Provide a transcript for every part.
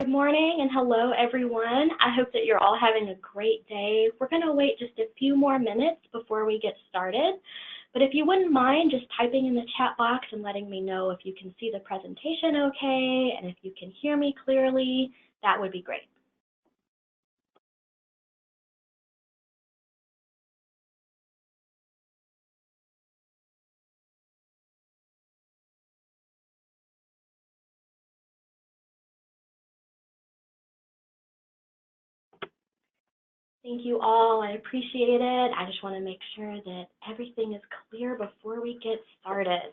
Good morning and hello everyone. I hope that you're all having a great day. We're going to wait just a few more minutes before we get started, but if you wouldn't mind just typing in the chat box and letting me know if you can see the presentation okay and if you can hear me clearly, that would be great. Thank you all. I appreciate it. I just want to make sure that everything is clear before we get started.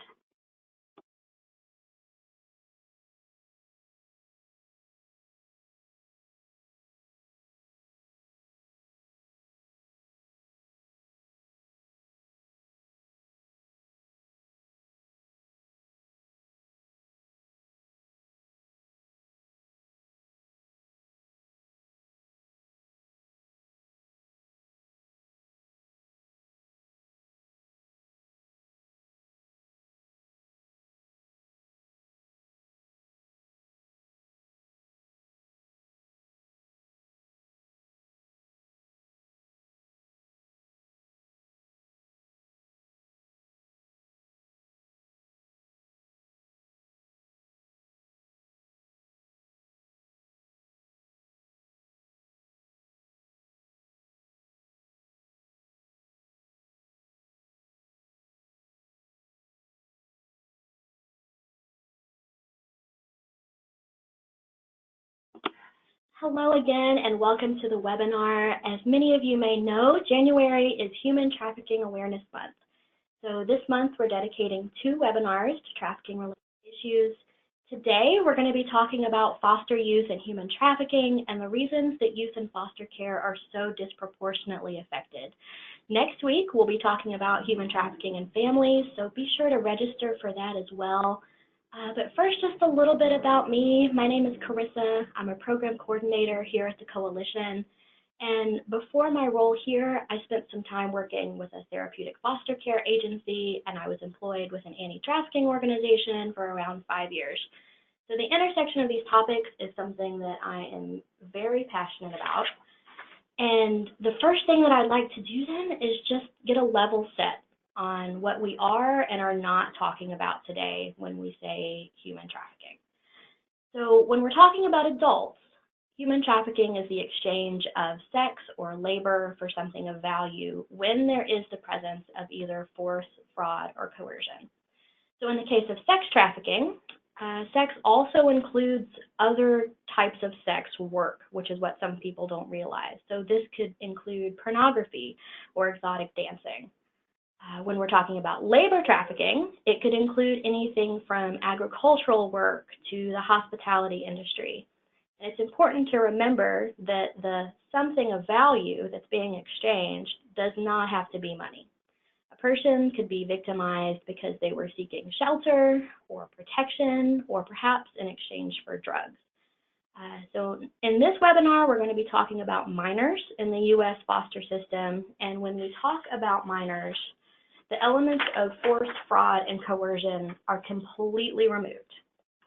Hello again and welcome to the webinar. As many of you may know, January is Human Trafficking Awareness Month. So this month we're dedicating 2 webinars to trafficking-related issues. Today we're going to be talking about foster youth and human trafficking and the reasons that youth in foster care are so disproportionately affected. Next week we'll be talking about human trafficking in families, so be sure to register for that as well. But first, just a little bit about me. My name is Carissa. I'm a program coordinator here at the Coalition. And before my role here, I spent some time working with a therapeutic foster care agency, and I was employed with an anti-trafficking organization for around 5 years. So the intersection of these topics is something that I am very passionate about. And the first thing that I'd like to do then is just get a level set on what we are and are not talking about today when we say human trafficking. So when we're talking about adults, human trafficking is the exchange of sex or labor for something of value when there is the presence of either force, fraud, or coercion. So in the case of sex trafficking, sex also includes other types of sex work, which is what some people don't realize. So this could include pornography or exotic dancing. When we're talking about labor trafficking, it could include anything from agricultural work to the hospitality industry. And it's important to remember that the something of value that's being exchanged does not have to be money. A person could be victimized because they were seeking shelter or protection or perhaps in exchange for drugs. So in this webinar, we're going to be talking about minors in the U.S. foster system. And when we talk about minors, the elements of force, fraud, and coercion are completely removed.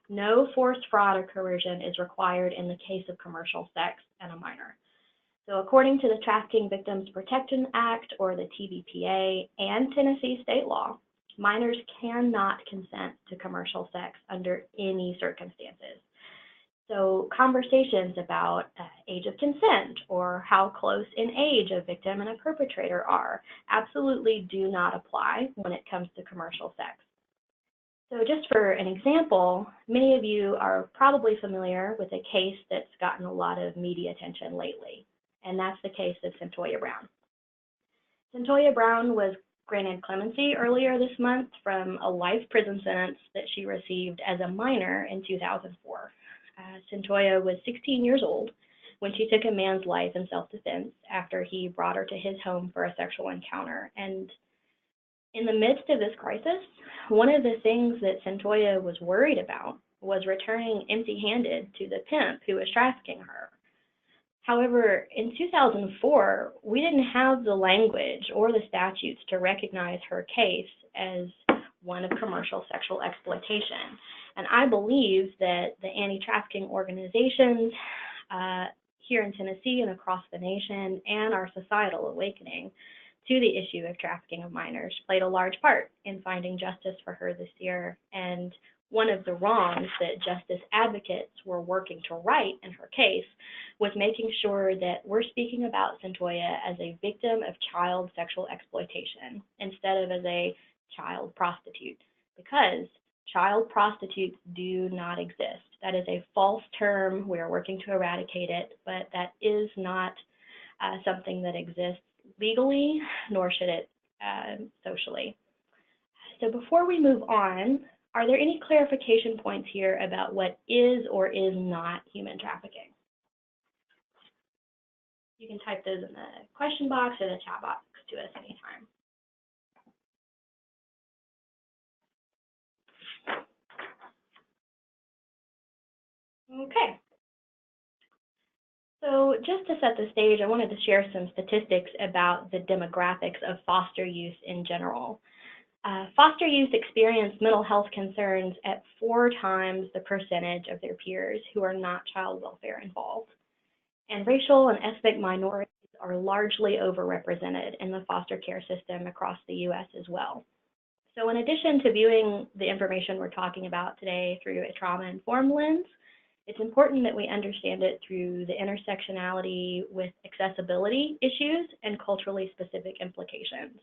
No force, fraud, or coercion is required in the case of commercial sex and a minor. So according to the Trafficking Victims Protection Act, or the TVPA, and Tennessee state law, minors cannot consent to commercial sex under any circumstances. So conversations about age of consent or how close in age a victim and a perpetrator are absolutely do not apply when it comes to commercial sex. So just for an example, many of you are probably familiar with a case that's gotten a lot of media attention lately, and that's the case of Centoya Brown. Centoya Brown was granted clemency earlier this month from a life prison sentence that she received as a minor in 2004. Centoya was 16 years old when she took a man's life in self-defense after he brought her to his home for a sexual encounter. And in the midst of this crisis, one of the things that Centoya was worried about was returning empty-handed to the pimp who was trafficking her. However, in 2004, we didn't have the language or the statutes to recognize her case as one of commercial sexual exploitation. And I believe that the anti-trafficking organizations here in Tennessee and across the nation, and our societal awakening to the issue of trafficking of minors, played a large part in finding justice for her this year. And one of the wrongs that justice advocates were working to right in her case was making sure that we're speaking about Centoya as a victim of child sexual exploitation instead of as a child prostitute, because child prostitutes do not exist. That is a false term. We are working to eradicate it, but that is not something that exists legally, nor should it socially. So before we move on, are there any clarification points here about what is or is not human trafficking? You can type those in the question box or the chat box to us anytime. Okay. So just to set the stage, I wanted to share some statistics about the demographics of foster youth in general. Foster youth experience mental health concerns at 4 times the percentage of their peers who are not child welfare involved. And racial and ethnic minorities are largely overrepresented in the foster care system across the U.S. as well. So in addition to viewing the information we're talking about today through a trauma-informed lens, it's important that we understand it through the intersectionality with accessibility issues and culturally specific implications.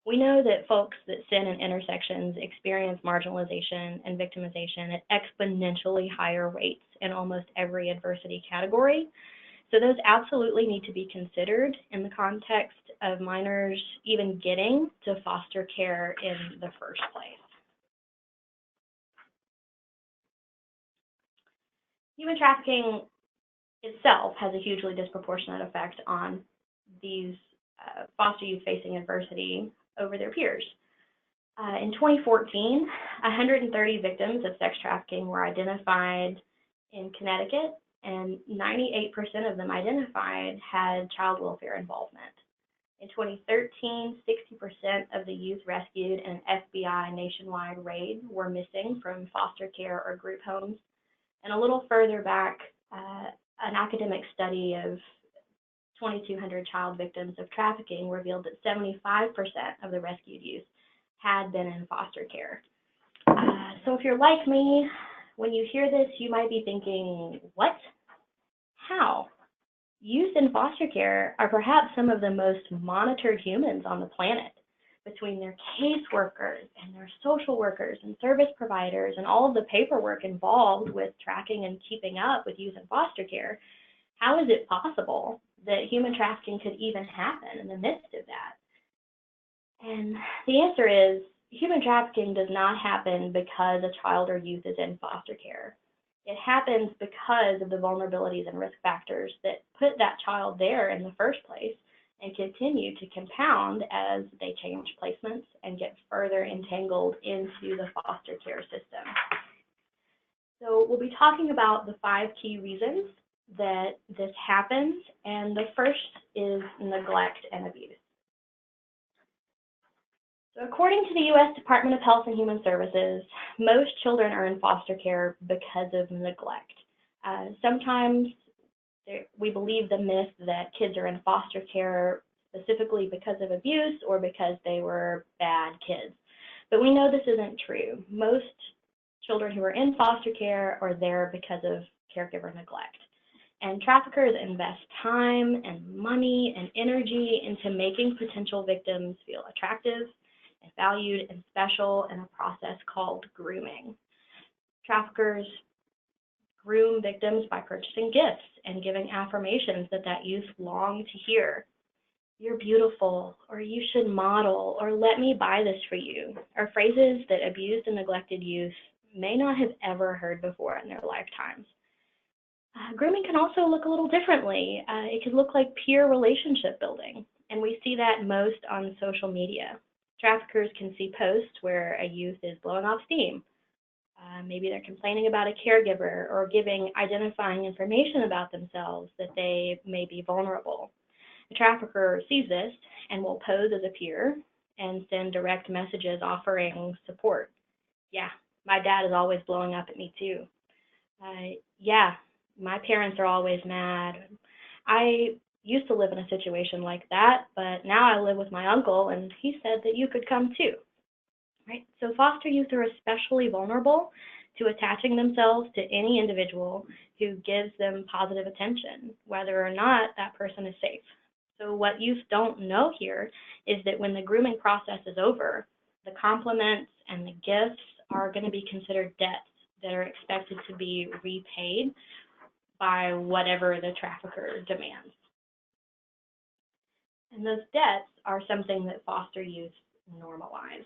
We know that folks that sit in intersections experience marginalization and victimization at exponentially higher rates in almost every adversity category. So those absolutely need to be considered in the context of minors even getting to foster care in the first place. Human trafficking itself has a hugely disproportionate effect on these foster youth facing adversity over their peers. In 2014, 130 victims of sex trafficking were identified in Connecticut, and 98% of them identified had child welfare involvement. In 2013, 60% of the youth rescued in an FBI nationwide raid were missing from foster care or group homes. And a little further back, an academic study of 2,200 child victims of trafficking revealed that 75% of the rescued youth had been in foster care. So if you're like me, when you hear this, you might be thinking, what? How? Youth in foster care are perhaps some of the most monitored humans on the planet. Between their caseworkers and their social workers and service providers and all of the paperwork involved with tracking and keeping up with youth in foster care, how is it possible that human trafficking could even happen in the midst of that? And the answer is, human trafficking does not happen because a child or youth is in foster care. It happens because of the vulnerabilities and risk factors that put that child there in the first place and continue to compound as they change placements and get further entangled into the foster care system. So we'll be talking about the 5 key reasons that this happens, and the first is neglect and abuse. So according to the U.S. Department of Health and Human Services, most children are in foster care because of neglect. Sometimes we believe the myth that kids are in foster care specifically because of abuse or because they were bad kids. But we know this isn't true. Most children who are in foster care are there because of caregiver neglect. And traffickers invest time and money and energy into making potential victims feel attractive and valued and special in a process called grooming. Traffickers groom victims by purchasing gifts and giving affirmations that youth long to hear. You're beautiful, or you should model, or let me buy this for you, are phrases that abused and neglected youth may not have ever heard before in their lifetimes. Grooming can also look a little differently. It could look like peer relationship building, and we see that most on social media. Traffickers can see posts where a youth is blowing off steam. Maybe they're complaining about a caregiver or giving identifying information about themselves that they may be vulnerable. The trafficker sees this and will pose as a peer and send direct messages offering support. Yeah, My dad is always blowing up at me too. Yeah, my parents are always mad. I used to live in a situation like that, but now I live with my uncle, and he said that you could come too, right? So foster youth are especially vulnerable to attaching themselves to any individual who gives them positive attention, whether or not that person is safe. So what youth don't know here is that when the grooming process is over, the compliments and the gifts are going to be considered debts that are expected to be repaid by whatever the trafficker demands. And those debts are something that foster youth normalize.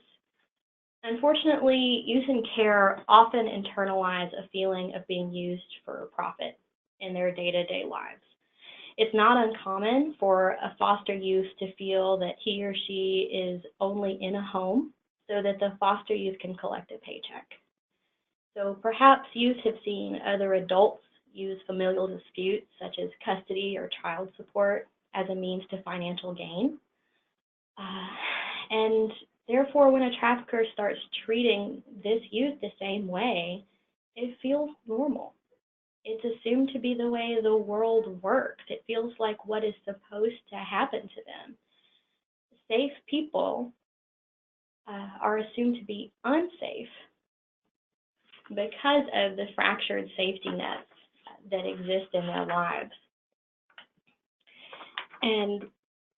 Unfortunately, youth in care often internalize a feeling of being used for profit in their day-to-day lives. It's not uncommon for a foster youth to feel that he or she is only in a home so that the foster youth can collect a paycheck. So perhaps youth have seen other adults use familial disputes such as custody or child support as a means to financial gain. And therefore, when a trafficker starts treating this youth the same way, it feels normal. It's assumed to be the way the world works. It feels like what is supposed to happen to them. Safe people are assumed to be unsafe because of the fractured safety nets that exist in their lives. And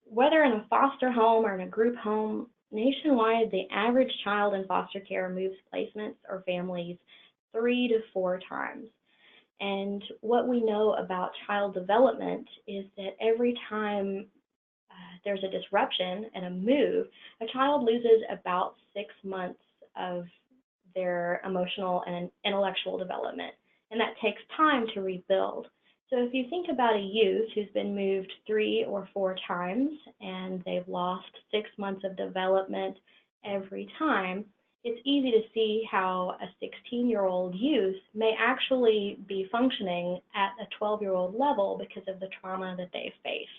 whether in a foster home or in a group home, nationwide, the average child in foster care moves placements or families 3 to 4 times. And what we know about child development is that every time there's a disruption and a move, a child loses about 6 months of their emotional and intellectual development, and that takes time to rebuild. So if you think about a youth who's been moved 3 or 4 times and they've lost 6 months of development every time, it's easy to see how a 16-year-old youth may actually be functioning at a 12-year-old level because of the trauma that they've faced.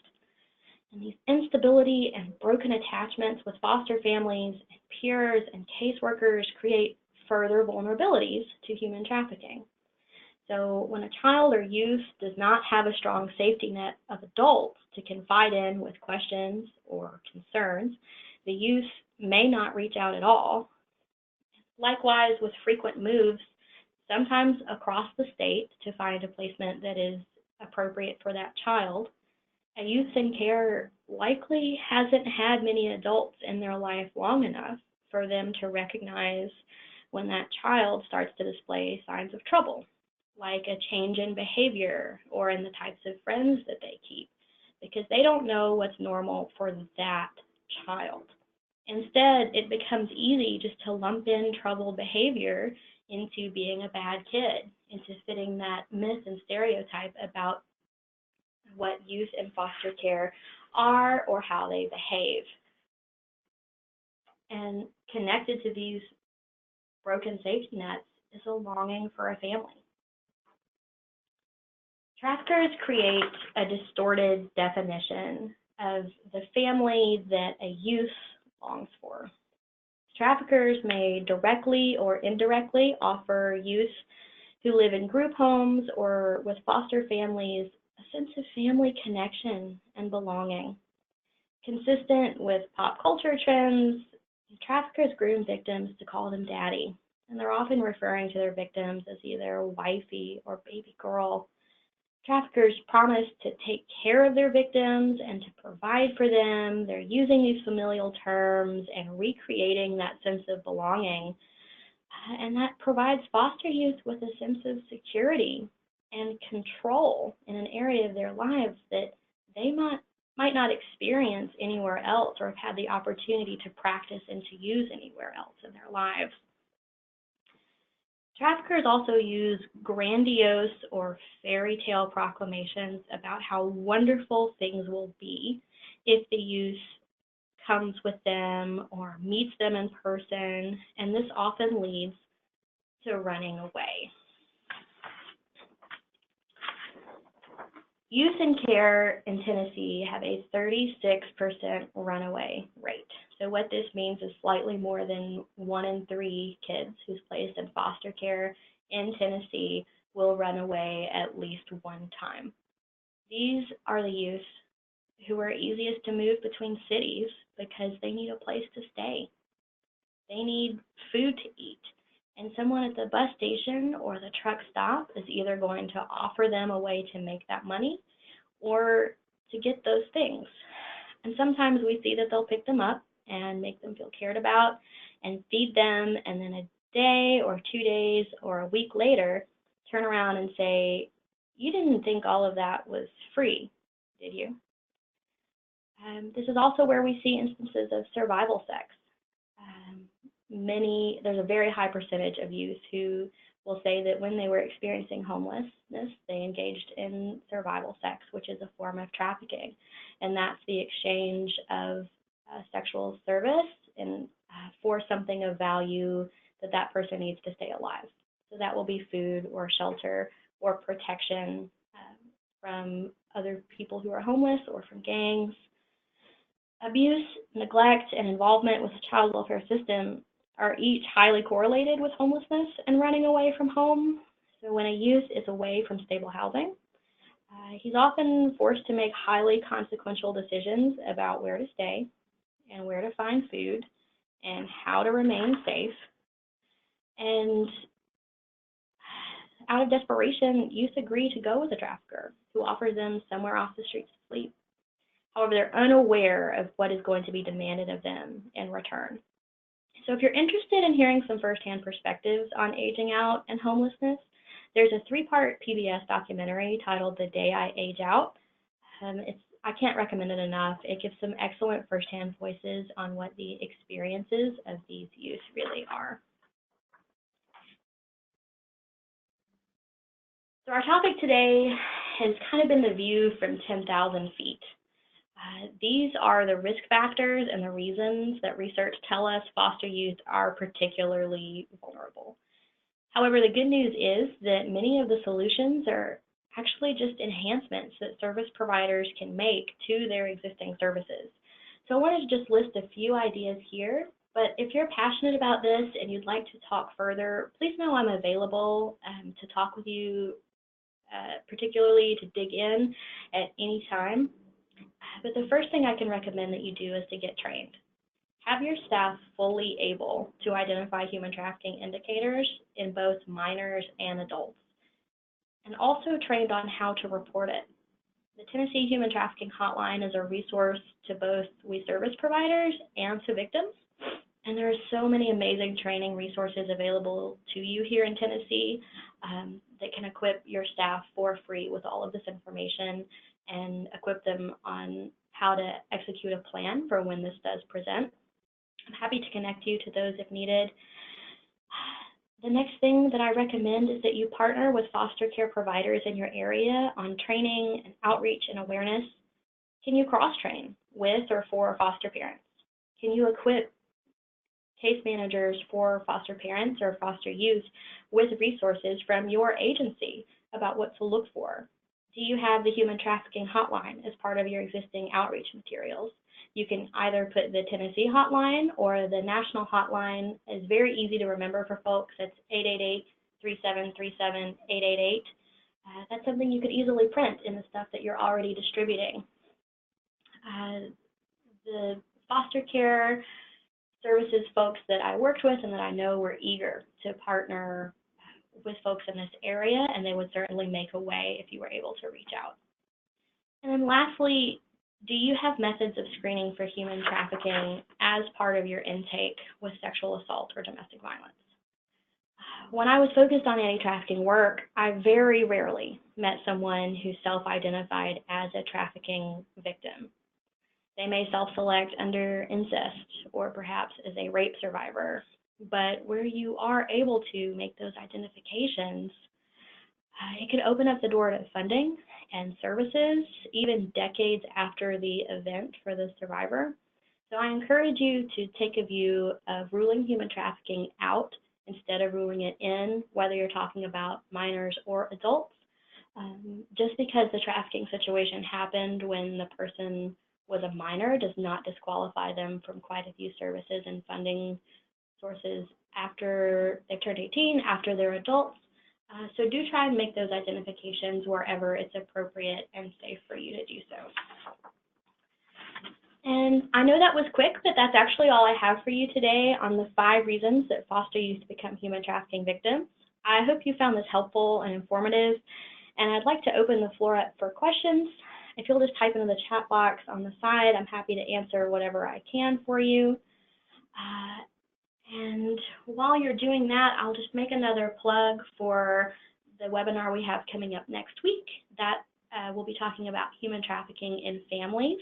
And these instability and broken attachments with foster families and peers and caseworkers create further vulnerabilities to human trafficking. So when a child or youth does not have a strong safety net of adults to confide in with questions or concerns, the youth may not reach out at all. Likewise, with frequent moves, sometimes across the state to find a placement that is appropriate for that child, a youth in care likely hasn't had many adults in their life long enough for them to recognize when that child starts to display signs of trouble, like a change in behavior or in the types of friends that they keep, because they don't know what's normal for that child. Instead, it becomes easy just to lump in troubled behavior into being a bad kid, into fitting that myth and stereotype about what youth in foster care are or how they behave. And connected to these broken safety nets is a longing for a family. Traffickers create a distorted definition of the family that a youth longs for. Traffickers may directly or indirectly offer youth who live in group homes or with foster families a sense of family connection and belonging. Consistent with pop culture trends, traffickers groom victims to call them daddy, and they're often referring to their victims as either wifey or baby girl. Traffickers promise to take care of their victims and to provide for them. They're using these familial terms and recreating that sense of belonging. And that provides foster youth with a sense of security and control in an area of their lives that they might not experience anywhere else or have had the opportunity to practice and to use anywhere else in their lives. Traffickers also use grandiose or fairy tale proclamations about how wonderful things will be if the youth comes with them or meets them in person, and this often leads to running away. Youth in care in Tennessee have a 36% runaway rate. So what this means is slightly more than 1 in 3 kids who's placed in foster care in Tennessee will run away at least one time. These are the youth who are easiest to move between cities because they need a place to stay. They need food to eat. And someone at the bus station or the truck stop is either going to offer them a way to make that money or to get those things. And sometimes we see that they'll pick them up and make them feel cared about and feed them, and then a day or 2 days or a week later turn around and say, "You didn't think all of that was free, did you?" This is also where we see instances of survival sex. There's a very high percentage of youth who will say that when they were experiencing homelessness, they engaged in survival sex, which is a form of trafficking. And that's the exchange of sexual service and for something of value that that person needs to stay alive. So that will be food or shelter or protection from other people who are homeless or from gangs. Abuse, neglect, and involvement with the child welfare system are each highly correlated with homelessness and running away from home. So when a youth is away from stable housing, he's often forced to make highly consequential decisions about where to stay and where to find food and how to remain safe. And out of desperation, youth agree to go with a trafficker who offers them somewhere off the streets to sleep. However, they're unaware of what is going to be demanded of them in return. So if you're interested in hearing some firsthand perspectives on aging out and homelessness, there's a 3-part PBS documentary titled The Day I Age Out. I can't recommend it enough. It gives some excellent firsthand voices on what the experiences of these youth really are. So our topic today has kind of been the view from 10,000 feet. These are the risk factors and the reasons that research tell us foster youth are particularly vulnerable. However, the good news is that many of the solutions are actually just enhancements that service providers can make to their existing services. So I wanted to just list a few ideas here, but if you're passionate about this and you'd like to talk further, please know I'm available to talk with you, particularly to dig in at any time. But the first thing I can recommend that you do is to get trained. Have your staff fully able to identify human trafficking indicators in both minors and adults, and also trained on how to report it. The Tennessee Human Trafficking Hotline is a resource to both we service providers and to victims, and there are so many amazing training resources available to you here in Tennessee that can equip your staff for free with all of this information and equip them on how to execute a plan for when this does present. I'm happy to connect you to those if needed. The next thing that I recommend is that you partner with foster care providers in your area on training and outreach and awareness. Can you cross-train with or for foster parents? Can you equip case managers for foster parents or foster youth with resources from your agency about what to look for? Do you have the Human Trafficking Hotline as part of your existing outreach materials? You can either put the Tennessee hotline or the national hotline. It's very easy to remember for folks. It's 888-3737-888. That's something you could easily print in the stuff that you're already distributing. The foster care services folks that I worked with and that I know were eager to partner with folks in this area, and they would certainly make a way if you were able to reach out. And then lastly, do you have methods of screening for human trafficking as part of your intake with sexual assault or domestic violence? When I was focused on anti-trafficking work, I very rarely met someone who self-identified as a trafficking victim. They may self-select under incest or perhaps as a rape survivor, but where you are able to make those identifications, it could open up the door to funding and services even decades after the event for the survivor. So I encourage you to take a view of ruling human trafficking out instead of ruling it in, whether you're talking about minors or adults. Just because the trafficking situation happened when the person was a minor does not disqualify them from quite a few services and funding sources after they've turned 18, after they're adults. So do try and make those identifications wherever it's appropriate and safe for you to do so. And I know that was quick, but that's actually all I have for you today on the 5 reasons that foster youth become human trafficking victims. I hope you found this helpful and informative, and I'd like to open the floor up for questions. If you'll just type into the chat box on the side, I'm happy to answer whatever I can for you. And while you're doing that, I'll just make another plug for the webinar we have coming up next week. That we'll be talking about human trafficking in families.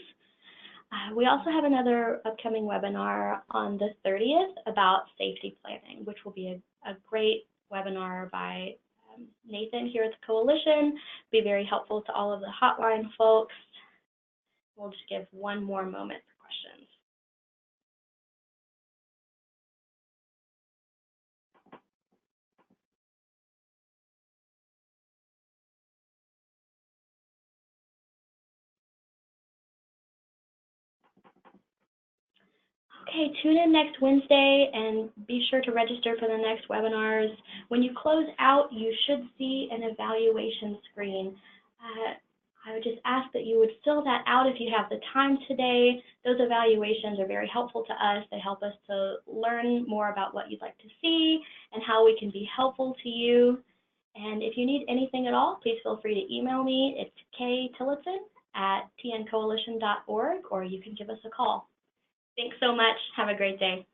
We also have another upcoming webinar on the 30th about safety planning, which will be a great webinar by Nathan here at the Coalition. Be very helpful to all of the hotline folks. We'll just give one more moment for questions. Okay, tune in next Wednesday and be sure to register for the next webinars. When you close out, you should see an evaluation screen. I would just ask that you would fill that out if you have the time today. Those evaluations are very helpful to us. They help us to learn more about what you'd like to see and how we can be helpful to you. And if you need anything at all, please feel free to email me. It's ktillotson@tncoalition.org, or you can give us a call. Thanks so much. Have a great day.